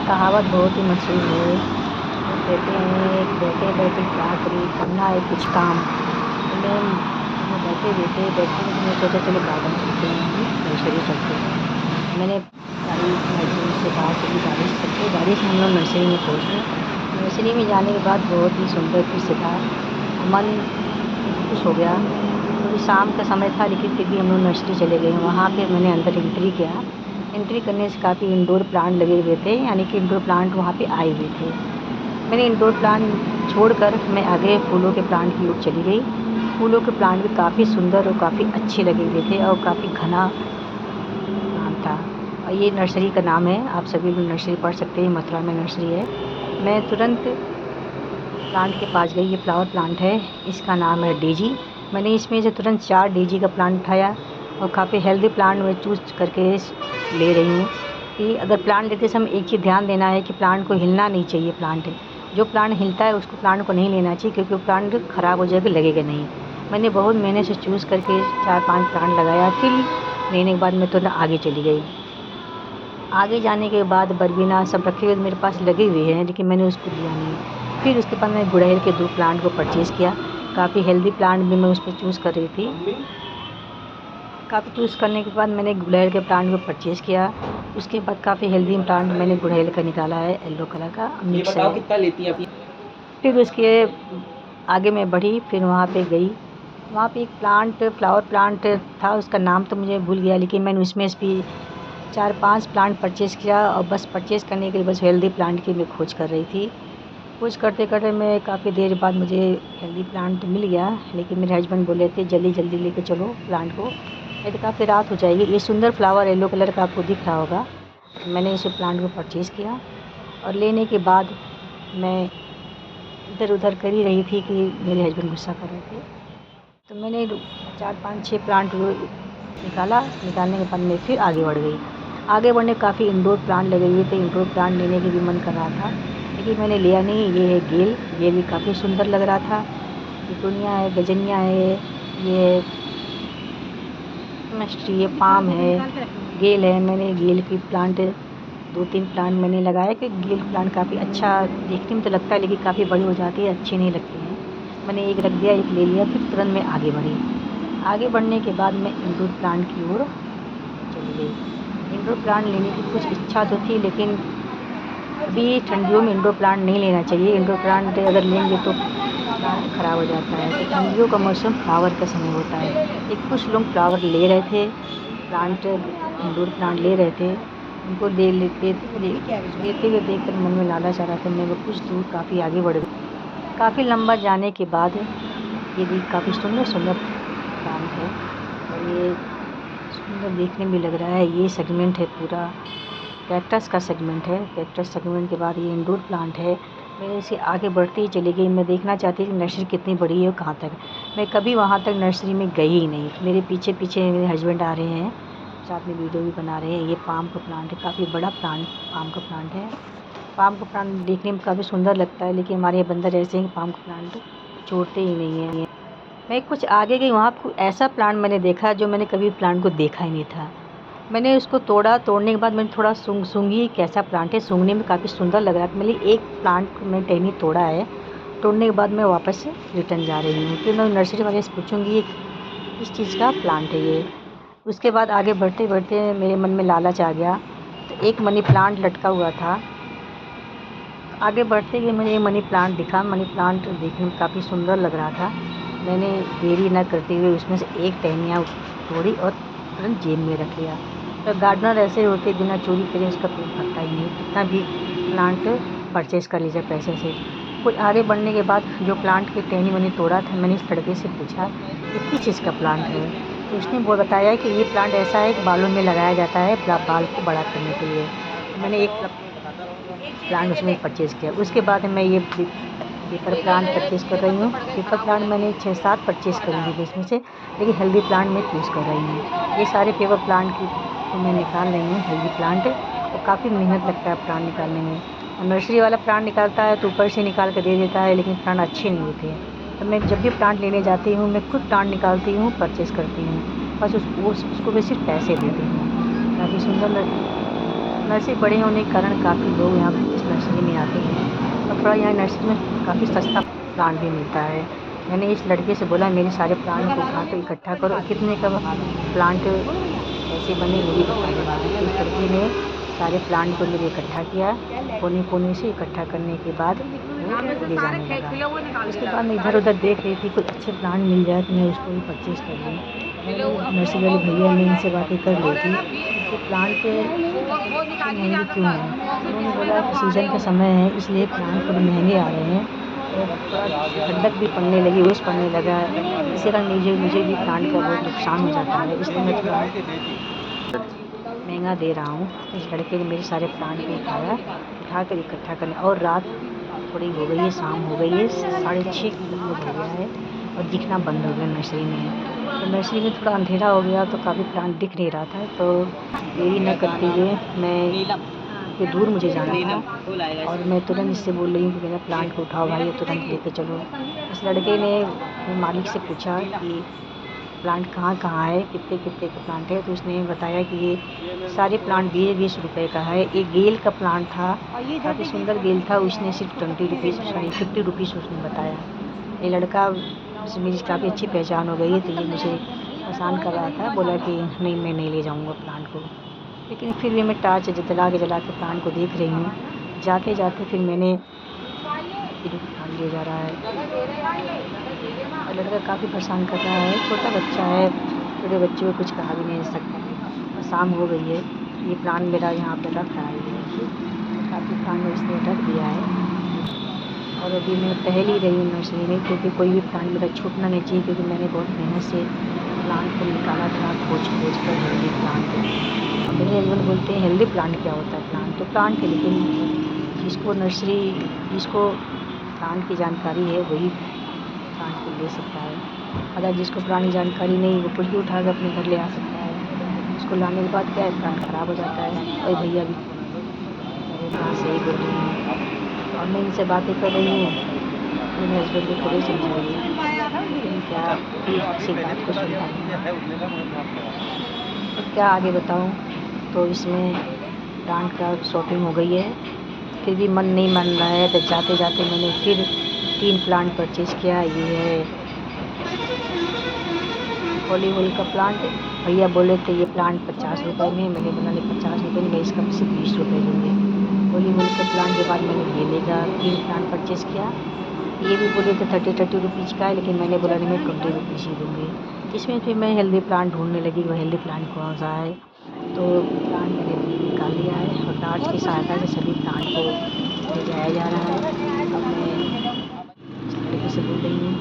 कहावत बहुत ही मशहूर है। वो कहते हैं बैठे बैठे क्या करें, करना है कुछ काम। तो मैं बैठे बैठे मैं सोचा चलो गार्डन चलते हैं, नर्सरी चलते हैं। मैंने गाड़ी अपने हस्बैंड से कहा चलिए गाड़ी से चलते हैं। गाड़ी से हम लोग नर्सरी में पहुँचे। नर्सरी में जाने के बाद बहुत ही सुंदर खुशहाल मन खुश हो गया। थोड़ी शाम का समय था लेकिन फिर भी हम लोग नर्सरी चले गए। वहाँ पे मैंने अंदर एंट्री किया। एंट्री करने से काफ़ी इंडोर प्लांट लगे हुए थे, यानी कि इंडोर प्लांट वहाँ पे आए हुए थे। मैंने इंडोर प्लांट छोड़कर मैं आगे फूलों के प्लांट की ओर चली गई। फूलों के प्लांट भी काफ़ी सुंदर और काफ़ी अच्छे लगे हुए थे और काफ़ी घना प्लांट था। और ये नर्सरी का नाम है, आप सभी लोग नर्सरी पढ़ सकते हैं, मथुरा में नर्सरी है। मैं तुरंत प्लांट के पास गई। ये फ्लावर प्लांट है, इसका नाम है डेजी। मैंने इसमें से तुरंत 4 डेजी का प्लांट उठाया और काफ़ी हेल्दी प्लांट मैं चूज़ करके ले रही हूँ। कि अगर प्लांट लेते समय एक चीज़ ध्यान देना है कि प्लांट को हिलना नहीं चाहिए। प्लांट जो प्लांट हिलता है उसको प्लांट को नहीं लेना चाहिए, क्योंकि वो प्लांट ख़राब हो जाएगा, लगेगा नहीं। मैंने बहुत मेहनत से चूज़ करके 4-5 प्लांट लगाया। फिर लेने के बाद मैं तुरंत आगे चली गई। आगे जाने के बाद बरबीना सब रखे हुए मेरे पास लगे हुए हैं, लेकिन मैंने उसको लिया नहीं। फिर उसके बाद मैं गुड़हल के 2 प्लांट को परचेज़ किया। काफ़ी हेल्दी प्लांट भी मैं उसमें चूज़ कर रही थी। काफ़ी चूज़ करने के बाद मैंने गुड़हल के प्लांट को परचेज़ किया। उसके बाद काफ़ी हेल्दी प्लांट मैंने गुड़हल का निकाला है, येलो कलर का मिक्स है। कितना लेती हैं आप? फिर उसके आगे मैं बढ़ी, फिर वहाँ पे गई। वहाँ पे एक प्लांट फ्लावर प्लांट था, उसका नाम तो मुझे भूल गया, लेकिन मैंने उसमें से भी 4-5 प्लांट परचेज़ किया। और बस परचेज़ करने के लिए बस हेल्दी प्लांट की मैं खोज कर रही थी। खोज करते करते मैं काफ़ी देर बाद मुझे हेल्दी प्लांट मिल गया, लेकिन मेरे हस्बैंड बोले थे जल्दी जल्दी लेके चलो प्लांट को, नहीं तो काफ़ी रात हो जाएगी। ये सुंदर फ्लावर येलो कलर का आपको दिख रहा होगा। मैंने इस प्लांट को परचेज़ किया और लेने के बाद मैं इधर उधर कर ही रही थी कि मेरे हस्बैंड गुस्सा कर रहे थे। तो मैंने 4-5-6 प्लांट निकाला। निकालने के बाद मैं फिर आगे बढ़ गई। आगे बढ़ने काफ़ी इंडोर प्लांट लगे हुए थे। इंडोर प्लांट लेने की भी मन कर रहा था, लेकिन मैंने लिया नहीं। ये है गेल। गेल भी काफ़ी सुंदर लग रहा था। पिटूनिया है, गजनिया है, ये मिस्ट्री है, पाम है, गेल है। मैंने गेल की प्लांट 2-3 प्लांट मैंने लगाया कि गेल प्लांट काफ़ी अच्छा देखने में तो लगता है, लेकिन काफ़ी बड़ी हो जाती है, अच्छी नहीं लगती हैं। मैंने एक रख दिया, एक ले लिया, फिर तुरंत मैं आगे बढ़ी। आगे बढ़ने के बाद मैं इंडोर प्लांट की ओर चली गई। इंडोर प्लांट लेने की कुछ इच्छा तो थी, लेकिन अभी ठंडियों में इंडोर प्लांट नहीं लेना चाहिए। इंडोर प्लांट अगर लेंगे तो प्लांट ख़राब हो जाता है। तो ठंडियों का मौसम फ्लावर का समय होता है। एक कुछ लोग फ्लावर ले रहे थे, प्लांट इंडोर प्लांट ले रहे थे। उनको लेते हुए देखकर मन में लालच आ रहा था। मैं वो कुछ दूर काफ़ी आगे बढ़ गई। काफ़ी लंबा जाने के बाद ये भी काफ़ी सुंदर सुंदर प्लांट है और ये सुंदर देखने में लग रहा है। ये सेगमेंट है पूरा कैक्टस का सेगमेंट है। कैक्टस सेगमेंट के बाद ये इंडोर प्लांट है। मैं इसे आगे बढ़ती ही चली गई। मैं देखना चाहती थी कि नर्सरी कितनी बड़ी है और कहाँ तक। मैं कभी वहाँ तक नर्सरी में गई ही नहीं। मेरे पीछे पीछे मेरे हस्बैंड आ रहे हैं, साथ में वीडियो भी बना रहे हैं। ये पाम का प्लांट है, काफ़ी बड़ा प्लांट पाम का प्लांट है। पाम का प्लांट देखने में काफ़ी सुंदर लगता है, लेकिन हमारे यहाँ बंदर ऐसे हैं कि पाम का प्लांट छोड़ते ही नहीं हैं। मैं कुछ आगे गई, वहाँ पर ऐसा प्लांट मैंने देखा जो मैंने कभी प्लांट को देखा ही नहीं था। मैंने उसको तोड़ा। तोड़ने के बाद मैंने थोड़ा सूंघी कैसा प्लांट है। सूंघने में काफ़ी सुंदर लग रहा था। मैंने एक प्लांट को मैं टहनी तोड़ा है। तोड़ने के बाद मैं वापस से रिटर्न जा रही हूँ। फिर मैं नर्सरी वाले से पूछूंगी ये किस चीज़ का प्लांट है ये। उसके बाद आगे बढ़ते बढ़ते मेरे मन में लालच आ गया, तो एक मनी प्लांट लटका हुआ था। आगे बढ़ते ही मुझे मनी प्लांट दिखा। मनी प्लांट देखने में काफ़ी सुंदर लग रहा था। मैंने देरी न करते हुए उसमें से एक टहनियाँ तोड़ी और तुरंत जेब में रख लिया। तो गार्डनर ऐसे होते बिना चोरी करे उसका पेट भरता ही नहीं, कितना भी प्लांट परचेज़ कर लीजिए पैसे से। कुछ आगे बढ़ने के बाद जो प्लांट की टहनी मैंने तोड़ा था, मैंने इस लड़के से पूछा ये किस चीज़ का प्लांट है। तो उसने वो बताया कि ये प्लांट ऐसा है कि बालों में लगाया जाता है बाल को बड़ा करने के लिए। तो मैंने एक प्लांट उसमें परचेज़ किया। उसके बाद मैं ये पेपर प्लांट परचेज़ कर रही हूँ। पेपर प्लांट मैंने 6-7 परचेज़ करूँगी मैं इसमें से, लेकिन हेल्दी प्लांट मैं चूज़ कर रही हूँ। ये सारे पेपर प्लांट की को मैं निकाल रही हूँ, हेल्दी प्लांट। और काफ़ी मेहनत लगता है प्लांट निकालने में। और नर्सरी वाला प्लांट निकालता है तो ऊपर से निकाल कर दे देता है, लेकिन प्लांट अच्छे नहीं होते हैं। तो मैं जब भी प्लांट लेने जाती हूँ मैं खुद प्लांट निकालती हूँ, परचेज़ करती हूँ। बस उसको मैं सिर्फ पैसे देती हूँ। काफ़ी सुंदर नर्सरी बड़े होने के कारण काफ़ी लोग यहाँ इस नर्सरी में आते हैं और थोड़ा यहाँ नर्सरी में काफ़ी सस्ता प्लांट भी मिलता है। मैंने इस लड़के से बोला मेरे सारे प्लांट को उठा कर इकट्ठा करो, कितने का प्लांट कैसे बने वो भी बता देना। इस लड़के ने सारे प्लांट को मेरे इकट्ठा किया, कोने कोने से इकट्ठा करने के बाद वो ले जाने लगा। उसके बाद मैं इधर उधर देख रही थी कुछ अच्छे प्लांट मिल जाए तो मैं उसको भी परचेज़ कर लूँ। नर्सरी वाले भैया ने इनसे बातें कर ली थी कि प्लांट महंगे क्यों हैं। उन्होंने बोला कि सीज़न का समय है इसलिए प्लांट थोड़े महंगे आ रहे हैं और थोड़ा ठंडक भी पड़ने लगी, ओस पड़ने लगा, इसी कारण मुझे भी प्लांट का बहुत नुकसान हो जाता है, इसलिए मैं थोड़ा महंगा दे रहा हूँ। इस लड़के ने मेरे सारे प्लांट को उठा कर इकट्ठा करने, और रात थोड़ी हो गई है, शाम हो गई है, 6:30 लगभग हो गया है और दिखना बंद हो गया नर्सरी में। तो नर्सरी में थोड़ा अंधेरा हो गया तो काफ़ी प्लांट दिख नहीं रहा था, तो देरी न करते हुए मैं कि दूर मुझे जाना था और मैं तुरंत इससे बोल रही हूँ कि मेरा प्लांट को उठाओ भाई, तुरंत लेके चलो। इस लड़के ने अपने मालिक से पूछा कि प्लांट कहाँ है, कितने कितने का प्लांट है, तो उसने बताया कि ये सारे प्लांट 20-20 रुपये का है। एक गेल का प्लांट था, काफ़ी सुंदर गेल था, उसने सिर्फ 50 रुपीज़ उसने बताया। ये लड़का से मेरी काफ़ी अच्छी पहचान हो गई है, तो ये मुझे परेशान कर रहा था, बोला कि नहीं मैं नहीं ले जाऊँगा प्लांट को। लेकिन फिर भी मैं टार्च जला के प्लांट को देख रही हूँ। जाते जाते फिर मैंने प्लांट ले जा रहा है और लड़का काफ़ी परेशान कर रहा है, छोटा बच्चा है, छोटे बच्चे को कुछ कहा भी नहीं जा सकता। और शाम हो गई है, ये प्लांट मेरा यहाँ पर रख रहा है, ये देखिए काफ़ी प्लांट उसने रख दिया है। और अभी मैं टहल ही रही हूँ नर्सरी में, क्योंकि कोई भी प्लांट मेरा छूटना नहीं चाहिए, क्योंकि मैंने बहुत मेहनत से प्लांट को निकाला था खोज कर हेल्दी प्लांट। और मेरे हस्बैंड बोलते हैं हेल्दी प्लांट क्या होता है, प्लांट तो प्लांट है, लेकिन जिसको प्लांट की जानकारी है वही प्लांट को ले सकता है। अगर जिसको प्लांट की जानकारी नहीं, वो कुछ भी उठा कर अपने घर ले आ सकता है, उसको लाने के बाद क्या है, प्लांट ख़राब हो जाता है। और भैया भी मेरे बात सही बोल रही हैं और मैं इनसे बातें कर रही हूँ, मेरे हस्बैंड को थोड़ी समझाइए, लेकिन क्या किसी बात को सुनता नहीं। तो क्या आगे बताऊँ, तो इसमें प्लांट का शॉपिंग हो गई है, फिर भी मन नहीं मान रहा है, तो जाते जाते मैंने फिर 3 प्लांट परचेज़ किया। ये है पॉलीवॉल का प्लांट, भैया बोले थे ये प्लांट 50 रुपये में, मैंने बोला नहीं 50 रुपये नहीं, मैं इसका सिर्फ 20 रुपये दूँगी। पॉलीवॉल के प्लांट के बाद मैंने गेंदे का 3 प्लांट परचेज़ किया, ये भी बोले थे 30 रुपीज़ का है, लेकिन मैंने बोला नहीं मैं 20 रुपीज़ ही दूँगी। इसमें फिर मैं हेल्दी प्लांट ढूँढने लगी, वो हेल्दी प्लांट कौन सा है, तो प्लांट मैंने निकाल लिया है और टार्च की सहायता से सभी प्लांट को ले जाया जा रहा है। अब मैं इस लड़के से बोल रही हूँ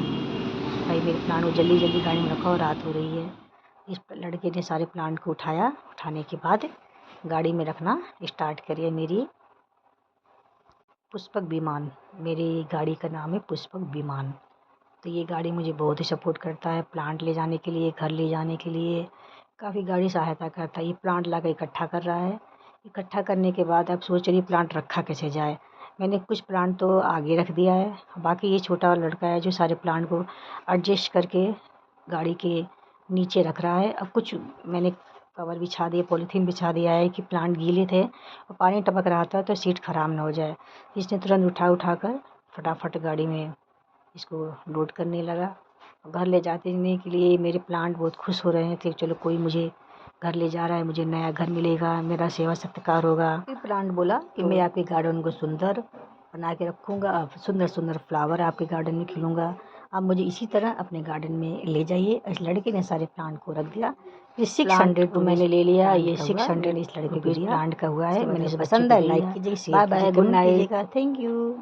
भाई मेरे प्लांट को जल्दी जल्दी गाड़ी में रखो, रात हो रही है। इस लड़के ने सारे प्लांट को उठाने के बाद गाड़ी में रखना स्टार्ट करिए। मेरी पुष्पक विमान, मेरी गाड़ी का नाम है पुष्पक विमान। तो ये गाड़ी मुझे बहुत ही सपोर्ट करता है, प्लांट ले जाने के लिए, घर ले जाने के लिए काफ़ी गाड़ी सहायता करता है। ये प्लांट लाकर इकट्ठा कर रहा है, इकट्ठा करने के बाद अब सोच रही प्लांट रखा कैसे जाए। मैंने कुछ प्लांट तो आगे रख दिया है, बाकी ये छोटा लड़का है जो सारे प्लांट को एडजस्ट करके गाड़ी के नीचे रख रहा है। अब कुछ मैंने कवर बिछा दिया, पॉलीथीन बिछा दिया है कि प्लांट गीले थे और पानी टपक रहा था तो सीट ख़राब ना हो जाए। इसने तुरंत उठा कर फटाफट गाड़ी में इसको लोड करने लगा। घर ले जाने के लिए मेरे प्लांट बहुत खुश हो रहे थे, चलो कोई मुझे घर ले जा रहा है, मुझे नया घर मिलेगा, मेरा सेवा सत्कार होगा। फिर प्लांट बोला कि मैं आपके गार्डन को सुंदर बना के रखूँगा, सुंदर सुंदर फ्लावर आपके गार्डन में खिलूँगा, आप मुझे इसी तरह अपने गार्डन में ले जाइए। इस लड़के ने सारे प्लांट को रख दिया। ये 600 तो मैंने ले लिया, ये 600 इस लड़के को प्लांट का हुआ है। मैंने इसे पसंद है, लाइक कीजिए, bye bye, good night, thank you.